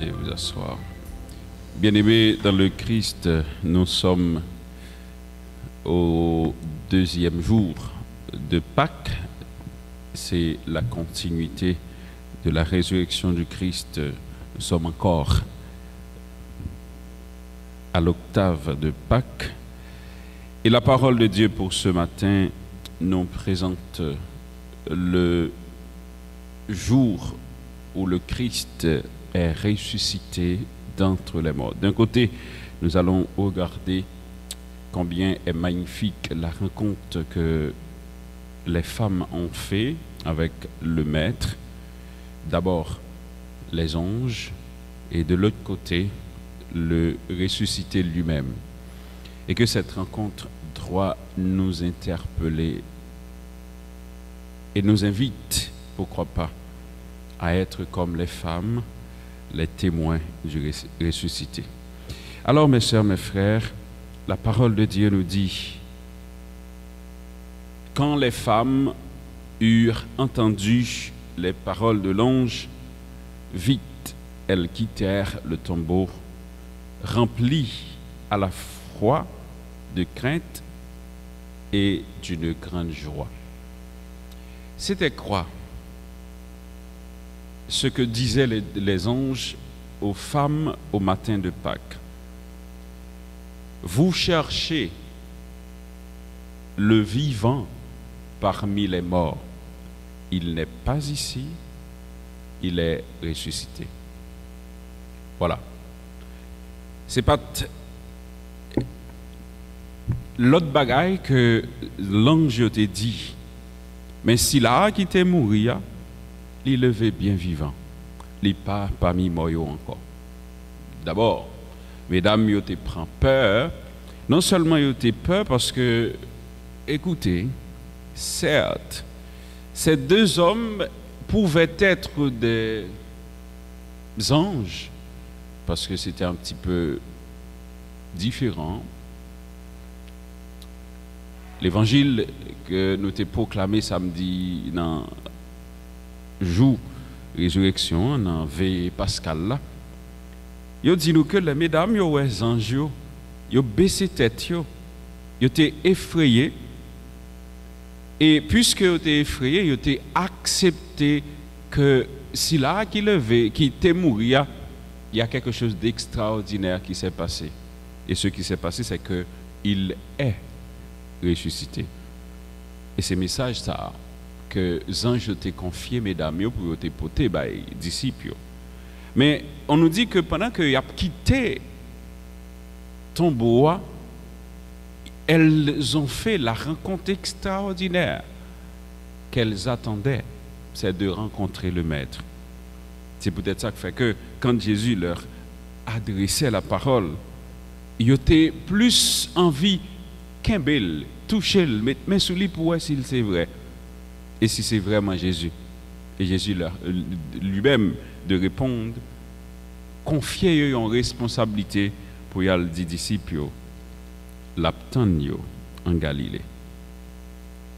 et vous asseoir. Bien-aimés dans le Christ, nous sommes au deuxième jour de Pâques. C'est la continuité de la résurrection du Christ. Nous sommes encore à l'octave de Pâques. Et la parole de Dieu pour ce matin nous présente le jour où le Christ est ressuscité d'entre les morts. D'un côté, nous allons regarder combien est magnifique la rencontre que les femmes ont fait avec le Maître. D'abord, les anges, et de l'autre côté, le ressuscité lui-même. Et que cette rencontre doit nous interpeller et nous invite, pourquoi pas, à être comme les femmes, les témoins du ressuscité. Alors, mes sœurs, mes frères, la parole de Dieu nous dit: quand les femmes eurent entendu les paroles de l'ange, vite elles quittèrent le tombeau, remplies à la fois de crainte et d'une grande joie. C'était quoi ce que disaient les anges aux femmes au matin de Pâques? Vous cherchez le vivant parmi les morts. Il n'est pas ici, il est ressuscité. Voilà. C'est pas l'autre bagaille que l'ange t'a dit. Mais si là qui t'est mourir, il levé bien vivant. Il n'est pas parmi moi encore. D'abord, mesdames, vous te prend peur. Non seulement vous te peur parce que, écoutez, certes, ces deux hommes pouvaient être des anges, parce que c'était un petit peu différent. L'évangile que nous t'ai proclamé samedi dans jour résurrection, dans veille pascale là, il dit nous que les mesdames, les anges, ils ont baissé tête, ils étaient effrayés. Et puisque ils étaient effrayés, ils ont accepté que si là qui levait, qui était mort, il y a quelque chose d'extraordinaire qui s'est passé. Et ce qui s'est passé, c'est que il est ressuscité. Et ce message ça que les anges t'ont confié, mesdames, pour te porter les disciples. Mais on nous dit que pendant qu'il a quitté tombeau, elles ont fait la rencontre extraordinaire qu'elles attendaient, c'est de rencontrer le Maître. C'est peut-être ça qui fait que quand Jésus leur adressait la parole, ils étaient plus envie qu'un bel, toucher, mettre main sous lui pour voir si c'est vrai. Et si c'est vraiment Jésus. Et Jésus leur, lui-même de répondre, confier en responsabilité pour y aller dire disciples l'attendre en Galilée.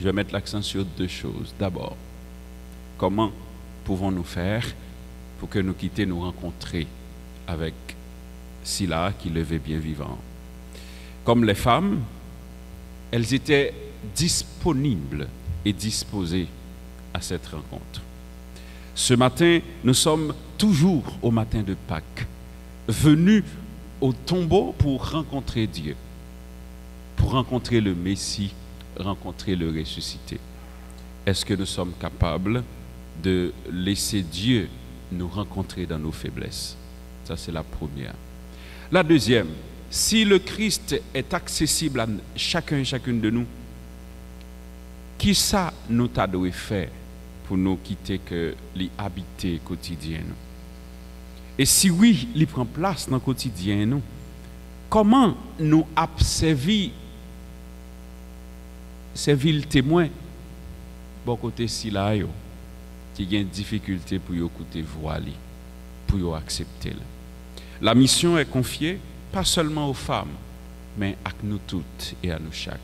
Je vais mettre l'accent sur deux choses. D'abord, comment pouvons-nous faire pour que nous quittions nous rencontrer avec Sila qui levait bien vivant? Comme les femmes, elles étaient disponibles et disposées à cette rencontre. Ce matin, nous sommes toujours au matin de Pâques, venus au tombeau pour rencontrer Dieu, pour rencontrer le Messie, rencontrer le ressuscité. Est-ce que nous sommes capables de laisser Dieu nous rencontrer dans nos faiblesses? Ça, c'est la première. La deuxième, si le Christ est accessible à chacun et chacune de nous, qui ça nous t'a dû faire pour nous quitter que les habiter quotidien? Et si oui, il prend place dans le quotidien, nous, comment nous observer le témoin, bon côté si là, qui a une difficulté pour écouter voix, pour accepter. La mission est confiée pas seulement aux femmes, mais à nous toutes et à nous chaque.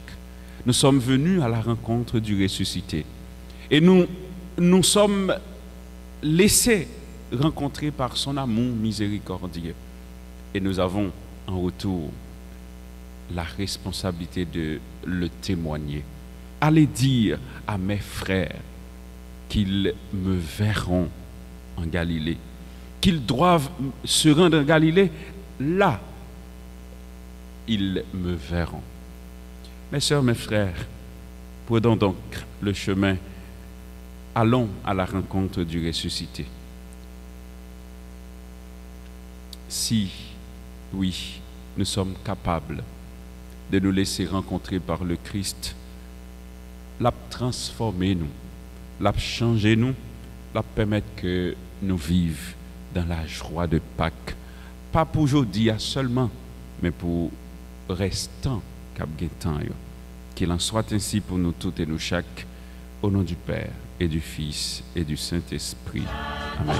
Nous sommes venus à la rencontre du ressuscité. Et nous sommes laissés rencontrés par son amour miséricordieux. Et nous avons en retour la responsabilité de le témoigner. Allez dire à mes frères qu'ils me verront en Galilée, qu'ils doivent se rendre en Galilée, là, ils me verront. Mes sœurs, mes frères, prenons donc le chemin, allons à la rencontre du ressuscité. Si, oui, nous sommes capables de nous laisser rencontrer par le Christ, l'a transformer nous, l'a changer nous, l'a permettre que nous vivions dans la joie de Pâques, pas pour aujourd'hui seulement, mais pour restant cap temps. Qu'il en soit ainsi pour nous toutes et nous chaque, au nom du Père et du Fils et du Saint-Esprit. Amen.